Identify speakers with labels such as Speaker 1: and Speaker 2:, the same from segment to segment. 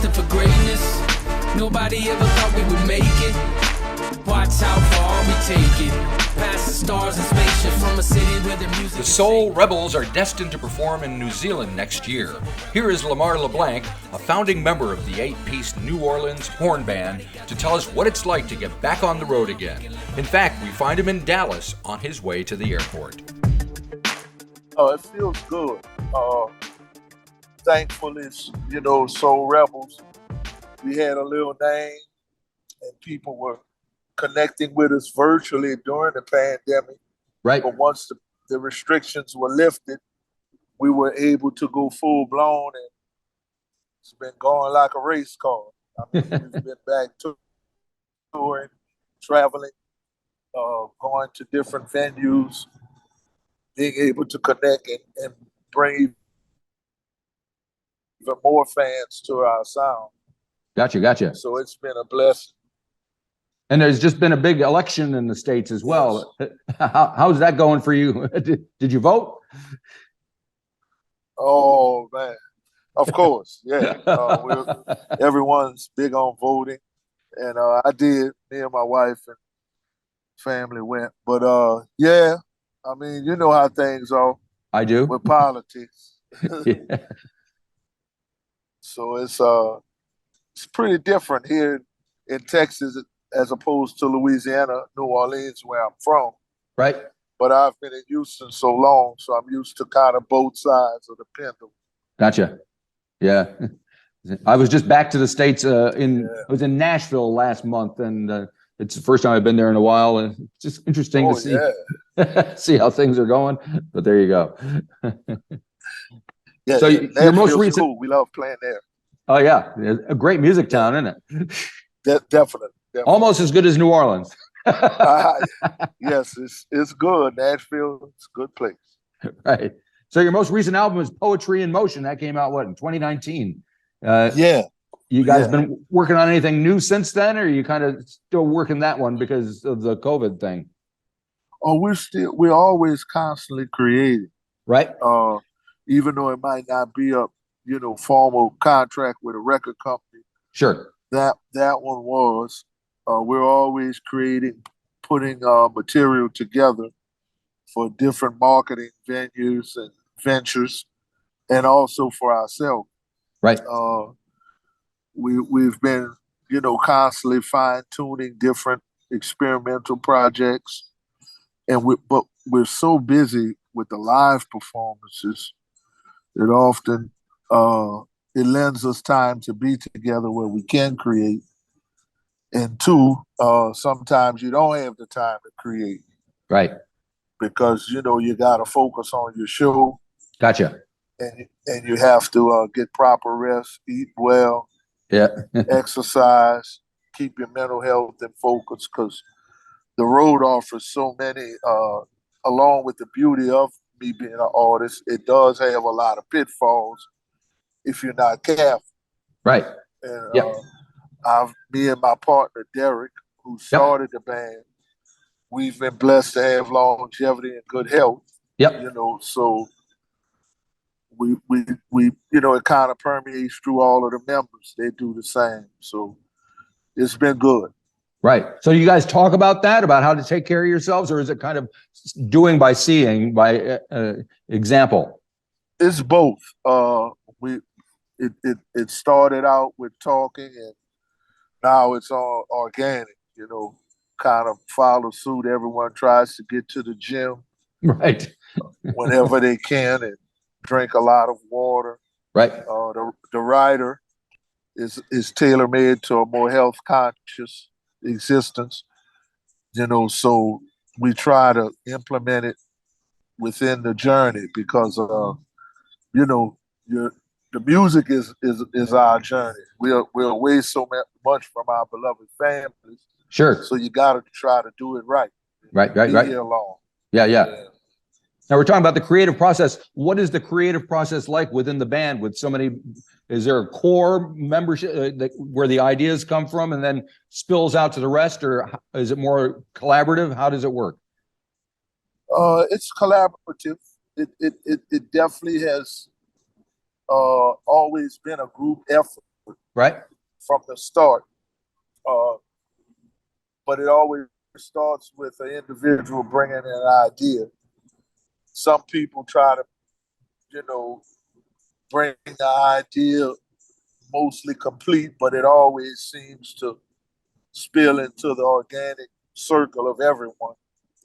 Speaker 1: destined for greatness. Nobody ever thought we would make it. Watch how far we take it. Past the stars and spaceships from a city where the music.
Speaker 2: The Soul Rebels are destined to perform in New Zealand next year. Here is Lumar LeBlanc, a founding member of the 8-piece New Orleans horn band, to tell us what it's like to get back on the road again. In fact, we find him in Dallas on his way to the airport.
Speaker 3: It feels good. Thankfully, Soul Rebels, we had a little name and people were connecting with us virtually during the pandemic.
Speaker 2: Right.
Speaker 3: But once the restrictions were lifted, we were able to go full blown, and it's been going like a race car. I mean, we've been back touring, traveling, going to different venues, being able to connect and bring even more fans to our sound.
Speaker 2: Gotcha.
Speaker 3: So it's been a blessing.
Speaker 2: And there's just been a big election in the States as well. Yes. How's that going for you? Did you vote?
Speaker 3: Oh, man. Of course, yeah. Everyone's big on voting. And I did. Me and my wife and family went. But, yeah, I mean, you know how things are.
Speaker 2: I do.
Speaker 3: With politics.
Speaker 2: Yeah.
Speaker 3: So it's pretty different here in Texas as opposed to Louisiana, New Orleans, where I'm from.
Speaker 2: Right.
Speaker 3: But I've been in Houston so long, so I'm used to kind of both sides of the pendulum.
Speaker 2: Gotcha. Yeah. I was just back to the States I was in Nashville last month, and it's the first time I've been there in a while, and it's just interesting to see see how things are going. But there you go.
Speaker 3: Yeah,
Speaker 2: so your most recent
Speaker 3: cool. We love playing there.
Speaker 2: Oh yeah, a great music town, isn't it?
Speaker 3: Definitely.
Speaker 2: Almost as good as New Orleans.
Speaker 3: Yes, it's good. Nashville, it's a good place.
Speaker 2: Right. So your most recent album is Poetry in Motion. That came out in 2019?
Speaker 3: Yeah.
Speaker 2: You guys been working on anything new since then, or are you kind of still working that one because of the COVID thing?
Speaker 3: Oh, we're always constantly creating.
Speaker 2: Right.
Speaker 3: Even though it might not be a formal contract with a record company.
Speaker 2: Sure.
Speaker 3: That one was. We're always creating, putting material together for different marketing venues and ventures, and also for ourselves.
Speaker 2: Right.
Speaker 3: We've been, constantly fine-tuning different experimental projects, but we're so busy with the live performances that often it lends us time to be together where we can create. And two, sometimes you don't have the time to create.
Speaker 2: Right.
Speaker 3: Because, you got to focus on your show.
Speaker 2: Gotcha.
Speaker 3: And you have to get proper rest, eat well, exercise, keep your mental health in focus, because the road offers so many, along with the beauty of me being an artist, it does have a lot of pitfalls if you're not careful.
Speaker 2: Right.
Speaker 3: And me and my partner, Derek, who started the band, we've been blessed to have longevity and good health.
Speaker 2: Yep.
Speaker 3: So we it kind of permeates through all of the members. They do the same. So it's been good.
Speaker 2: Right. So you guys talk about that, about how to take care of yourselves, or is it kind of doing by seeing, by example?
Speaker 3: It's both. It started out with talking, and now it's all organic, kind of follow suit. Everyone tries to get to the gym whenever they can and drink a lot of water.
Speaker 2: Right.
Speaker 3: The rider is tailor-made to a more health-conscious existence, so we try to implement it within the journey because, the music is our journey. We're away so much from our beloved families.
Speaker 2: Sure.
Speaker 3: So you got to try to do it right.
Speaker 2: Right.
Speaker 3: Be here long.
Speaker 2: Yeah. Now we're talking about the creative process. What is the creative process like within the band with so many? Is there a core membership where the ideas come from and then spills out to the rest, or is it more collaborative? How does it work?
Speaker 3: It's collaborative. It definitely has always been a group effort.
Speaker 2: Right.
Speaker 3: from the start. Uh, but it always starts with an individual bringing an idea. Some people try to, you know, bring the idea mostly complete, but it always seems to spill into the organic circle of everyone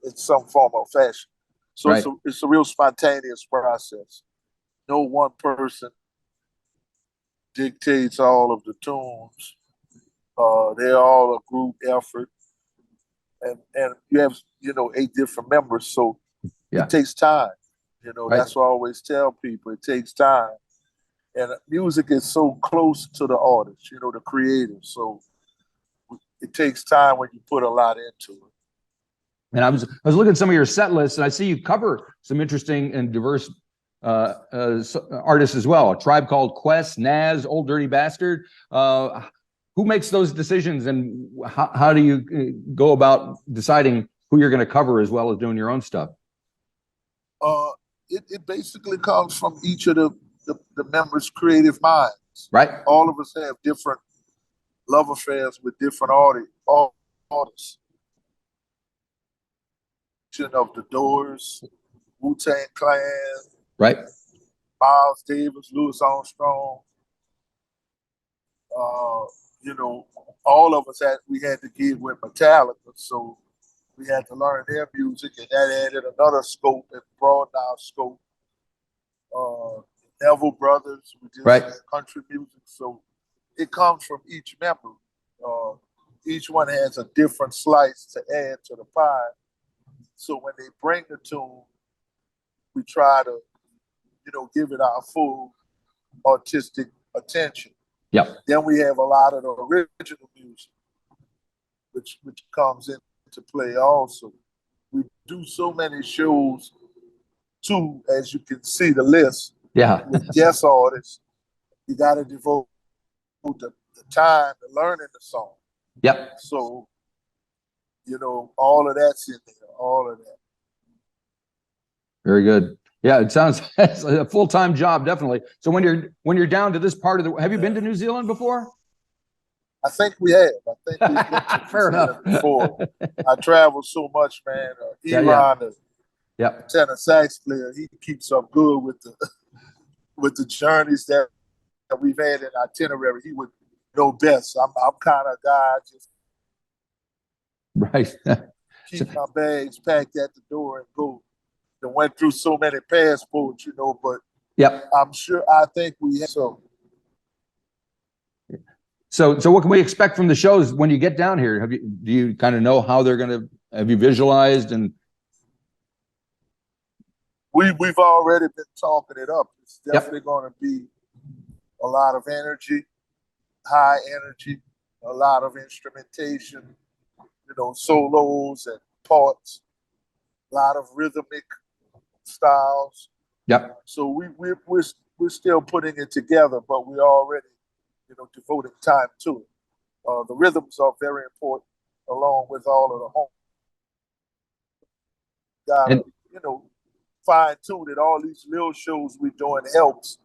Speaker 3: in some form or fashion. So
Speaker 2: Right.
Speaker 3: it's a real spontaneous process. No one person dictates all of the tunes. They're all a group effort, and you have 8 different members, so
Speaker 2: Yeah.
Speaker 3: it takes time.
Speaker 2: Right.
Speaker 3: That's what I always tell people. It takes time, and music is so close to the artist, the creator. So it takes time when you put a lot into it.
Speaker 2: And I was looking at some of your set lists, and I see you cover some interesting and diverse artists as well. A Tribe Called Quest, Nas, Old Dirty Bastard. Who makes those decisions, and how do you go about deciding who you're going to cover as well as doing your own stuff?
Speaker 3: It basically comes from each of the members' creative minds.
Speaker 2: Right.
Speaker 3: All of us have different love affairs with different artists. Of the Doors, Wu-Tang Clan,
Speaker 2: Right.
Speaker 3: Miles Davis, Louis Armstrong. All of us had to give with Metallica, so we had to learn their music, and that added another scope and broadened our scope. Neville Brothers, we did
Speaker 2: Right.
Speaker 3: country music, so it comes from each member. Each one has a different slice to add to the pie. So when they bring the tune, we try to, give it our full artistic attention.
Speaker 2: Yeah.
Speaker 3: Then we have a lot of the original music, which comes into play also. We do so many shows, too, as you can see the list.
Speaker 2: Yeah.
Speaker 3: With guest artists, you got to devote the time to learning the song.
Speaker 2: Yep.
Speaker 3: So, all of that's in there, all of that.
Speaker 2: Very good. Yeah, it sounds it's a full-time job, definitely. So when you're down to this part of the, have you been to New Zealand before?
Speaker 3: I think we have. I think we've been to
Speaker 2: Fair
Speaker 3: New
Speaker 2: enough.
Speaker 3: Zealand before. I travel so much, man.
Speaker 2: Yeah.
Speaker 3: the tenor sax player, he keeps up good with the journeys that we've had in itinerary. He would know best. I'm kind of a guy just
Speaker 2: Right.
Speaker 3: keep my bags packed at the door and go. And went through so many passports, but
Speaker 2: Yep.
Speaker 3: I think we have so.
Speaker 2: So what can we expect from the shows when you get down here? Do you kind of know how they're going to, have you visualized? And
Speaker 3: we've already been talking it up. It's definitely going to be a lot of energy, high energy, a lot of instrumentation, solos and parts, a lot of rhythmic styles.
Speaker 2: Yep.
Speaker 3: So we're still putting it together, but we're already, devoting time to it. The rhythms are very important, along with all of the home. Gotta, fine tune it. All these little shows we're doing helps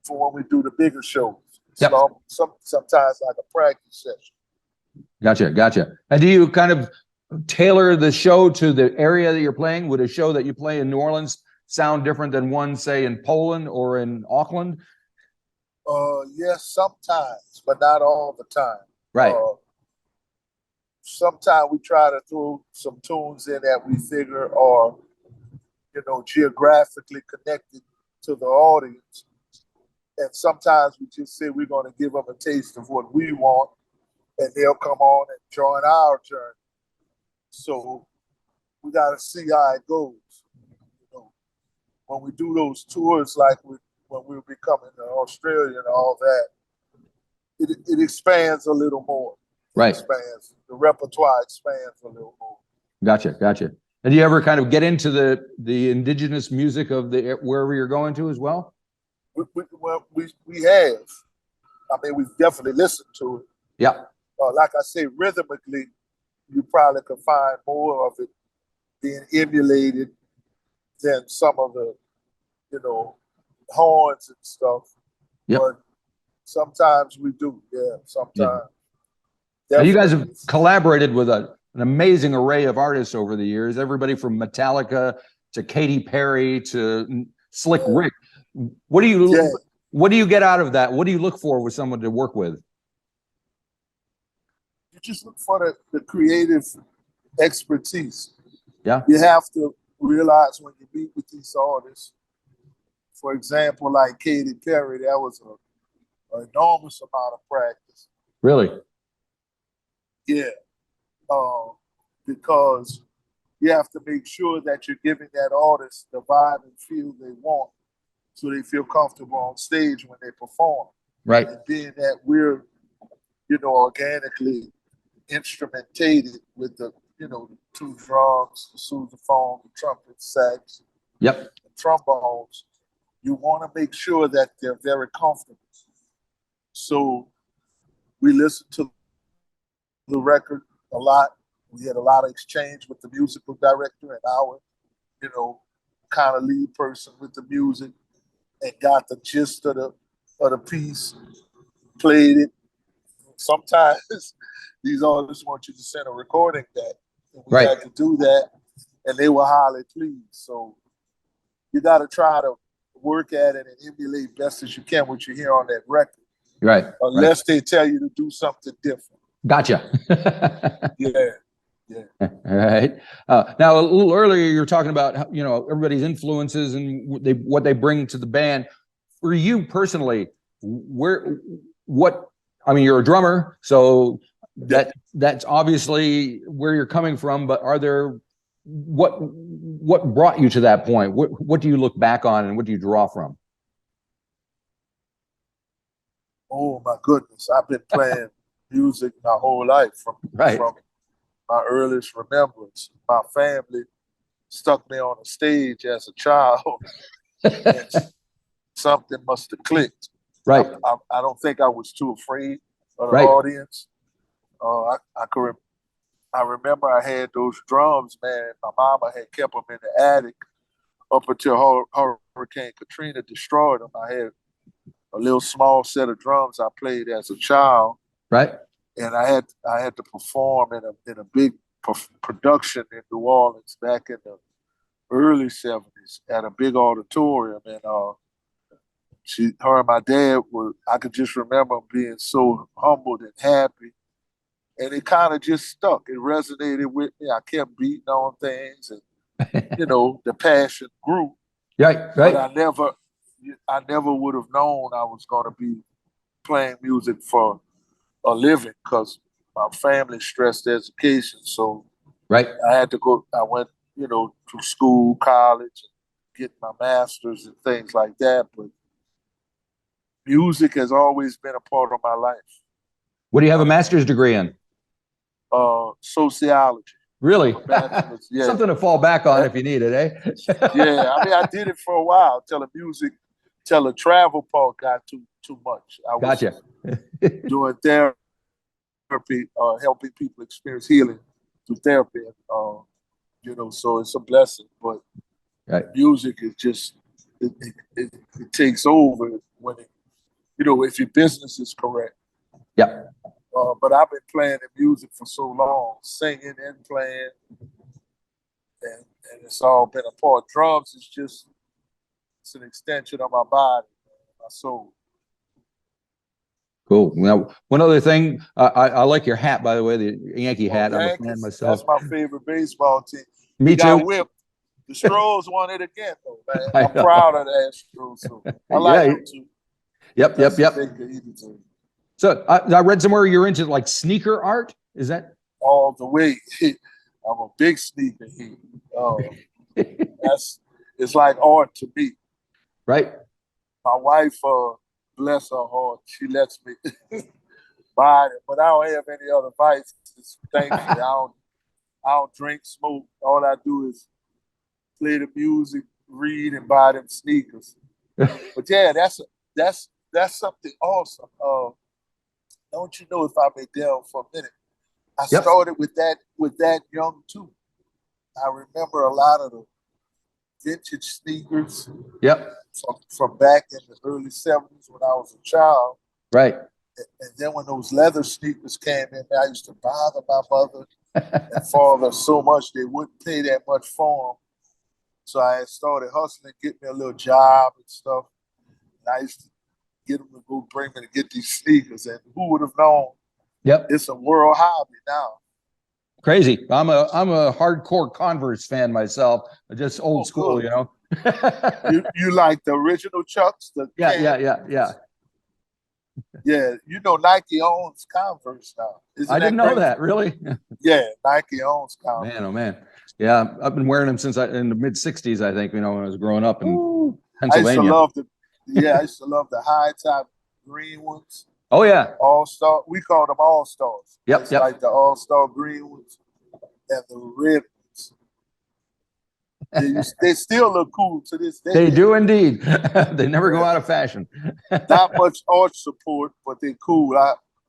Speaker 3: for when we do the bigger shows.
Speaker 2: Yep.
Speaker 3: So sometimes like a practice session.
Speaker 2: Gotcha. And do you kind of tailor the show to the area that you're playing? Would a show that you play in New Orleans sound different than one, say, in Poland or in Auckland?
Speaker 3: Yes, sometimes, but not all the time.
Speaker 2: Right.
Speaker 3: Sometimes we try to throw some tunes in that we figure are, geographically connected to the audience. And sometimes we just say we're going to give them a taste of what we want, and they'll come on and join our journey. So we got to see how it goes. When we do those tours, like when we'll be coming to Australia and all that, it expands a little more.
Speaker 2: Right.
Speaker 3: The repertoire expands a little more.
Speaker 2: Gotcha. And do you ever kind of get into the indigenous music of wherever you're going to as well?
Speaker 3: We have. I mean, we've definitely listened to it.
Speaker 2: Yeah.
Speaker 3: Like I say, rhythmically, you probably could find more of it being emulated than some of the, horns and stuff.
Speaker 2: Yep.
Speaker 3: But Sometimes we do, yeah.
Speaker 4: Yeah.
Speaker 3: Sometimes.
Speaker 4: Now, you guys have
Speaker 3: Definitely.
Speaker 4: collaborated with an amazing array of artists over the years, everybody from Metallica to Katy Perry to Slick
Speaker 3: Yeah.
Speaker 4: Rick. What do you
Speaker 3: Yeah.
Speaker 4: what do you get out of that? What do you look for with someone to work with?
Speaker 3: You just look for the creative expertise.
Speaker 4: Yeah.
Speaker 3: You have to realize when you meet with these artists, for example, like Katy Perry, that was an enormous amount of practice.
Speaker 4: Really?
Speaker 3: Yeah. Because you have to make sure that you're giving that artist the vibe and feel they want so they feel comfortable on stage when they perform.
Speaker 4: Right.
Speaker 3: And being that we're, organically instrumentated with the, the two drums, the sousaphone, the trumpet, sax,
Speaker 4: Yep.
Speaker 3: the trombones, you want to make sure that they're very comfortable. So we listen to the record a lot. We had a lot of exchange with the musical director and our, kind of lead person with the music, and got the gist of the piece, played it. Sometimes these artists want you to send a recording back, and we
Speaker 4: Right.
Speaker 3: had to do that, and they were highly pleased. So you got to try to work at it and emulate best as you can what you hear on that record,
Speaker 4: Right.
Speaker 3: unless they tell you to do something different.
Speaker 4: Gotcha.
Speaker 3: Yeah. Yeah.
Speaker 4: All right. Now, a little earlier, you were talking about everybody's influences and what they bring to the band. For you personally, you're a drummer, so that's obviously where you're coming from. But are there what brought you to that point? What do you look back on, and what do you draw from?
Speaker 3: Oh my goodness! I've been playing music my whole life from my earliest remembrance. My family stuck me on a stage as a child, and something must have clicked.
Speaker 4: Right.
Speaker 3: I don't think I was too afraid of the
Speaker 4: Right.
Speaker 3: audience. I remember I had those drums, man. My mama had kept them in the attic up until Hurricane Katrina destroyed them. I had a little small set of drums I played as a child.
Speaker 4: Right.
Speaker 3: And I had to perform in a big production in New Orleans back in the early 70s at a big auditorium. And her and my dad I could just remember being so humbled and happy. And it kind of just stuck. It resonated with me. I kept beating on things, and the passion grew.
Speaker 4: Right.
Speaker 3: But I never would have known I was going to be playing music for a living, because my family stressed education. So
Speaker 4: right.
Speaker 3: I had to go. I went, to school, college, and get my master's and things like that. But music has always been a part of my life.
Speaker 4: What do you have a master's degree in?
Speaker 3: Sociology.
Speaker 4: Really?
Speaker 3: Yeah.
Speaker 4: Something to fall back on if you need it, eh?
Speaker 3: Yeah, I did it for a while till the travel part got too much. I was
Speaker 4: Gotcha.
Speaker 3: doing therapy, helping people experience healing through therapy. So it's a blessing. But music is just it takes over when if your business is correct.
Speaker 4: Yeah.
Speaker 3: But I've been playing the music for so long, singing and playing, and it's all been a part. Drums is it's an extension of my body, my soul.
Speaker 4: Cool. Now, one other thing, I like your hat, by the way, the Yankee hat.
Speaker 3: Yankees,
Speaker 4: I'm a fan myself.
Speaker 3: That's my favorite baseball team.
Speaker 4: Me too.
Speaker 3: Whipped. The Astros won it again, though, man. I'm proud of the Astros. So I like them too.
Speaker 4: Yep. So I read somewhere you're into like sneaker art. Is that
Speaker 3: all the way? I'm a big sneaker head. It's like art to me.
Speaker 4: Right.
Speaker 3: My wife, bless her heart, she lets me buy it, but I don't have any other vices. Thankfully, I don't drink, smoke. All I do is play the music, read, and buy them sneakers. But yeah, that's something awesome. Don't you know, if I may delve for a minute, I started with that young too. I remember a lot of the vintage sneakers.
Speaker 4: Yep.
Speaker 3: From back in the early 70s when I was a child.
Speaker 4: Right.
Speaker 3: And then when those leather sneakers came in, I used to bother my mother and father so much they wouldn't pay that much for them. So I had started hustling, get me a little job and stuff. And I used to get them to go bring me to get these sneakers. And who would have known?
Speaker 4: Yep.
Speaker 3: It's a world hobby now.
Speaker 4: Crazy. I'm a hardcore Converse fan myself, just old school,
Speaker 3: good.
Speaker 4: you know.
Speaker 3: You like the original Chucks?
Speaker 4: Yeah.
Speaker 3: Yeah, you know Nike owns Converse now.
Speaker 4: I didn't know that, really.
Speaker 3: Yeah, Nike owns Converse.
Speaker 4: Man, oh man. Yeah, I've been wearing them since in the mid 60s, I think, you know, when I was growing up in Pennsylvania.
Speaker 3: I used to love the high top green ones.
Speaker 4: Oh yeah.
Speaker 3: All-star. We call them all-stars.
Speaker 4: Yep.
Speaker 3: It's like the all-star green ones and the red ones. They still look cool to this day.
Speaker 4: They do indeed. They never go out of fashion.
Speaker 3: Not much arch support, but they're cool.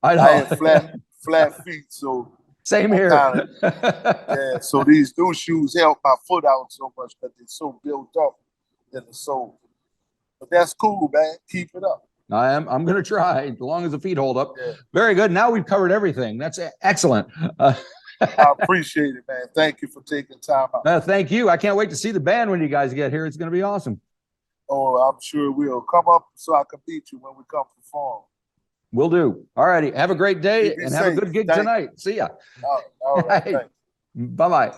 Speaker 3: I have flat feet, so
Speaker 4: same here.
Speaker 3: Yeah, so these new shoes help my foot out so much because they're so built up in the sole. But that's cool, man. Keep it up.
Speaker 4: I'm going to try as long as the feet hold up.
Speaker 3: Yeah.
Speaker 4: Very good. Now we've covered everything. That's excellent.
Speaker 3: I appreciate it, man. Thank you for taking time out.
Speaker 4: Thank you. I can't wait to see the band when you guys get here. It's going to be awesome.
Speaker 3: Oh, I'm sure we'll come up so I can meet you when we come perform.
Speaker 4: Will do. All righty. Have a great day and have a
Speaker 3: safe.
Speaker 4: good gig
Speaker 3: Thank
Speaker 4: tonight. See ya.
Speaker 3: All right. Thanks.
Speaker 4: Bye-bye.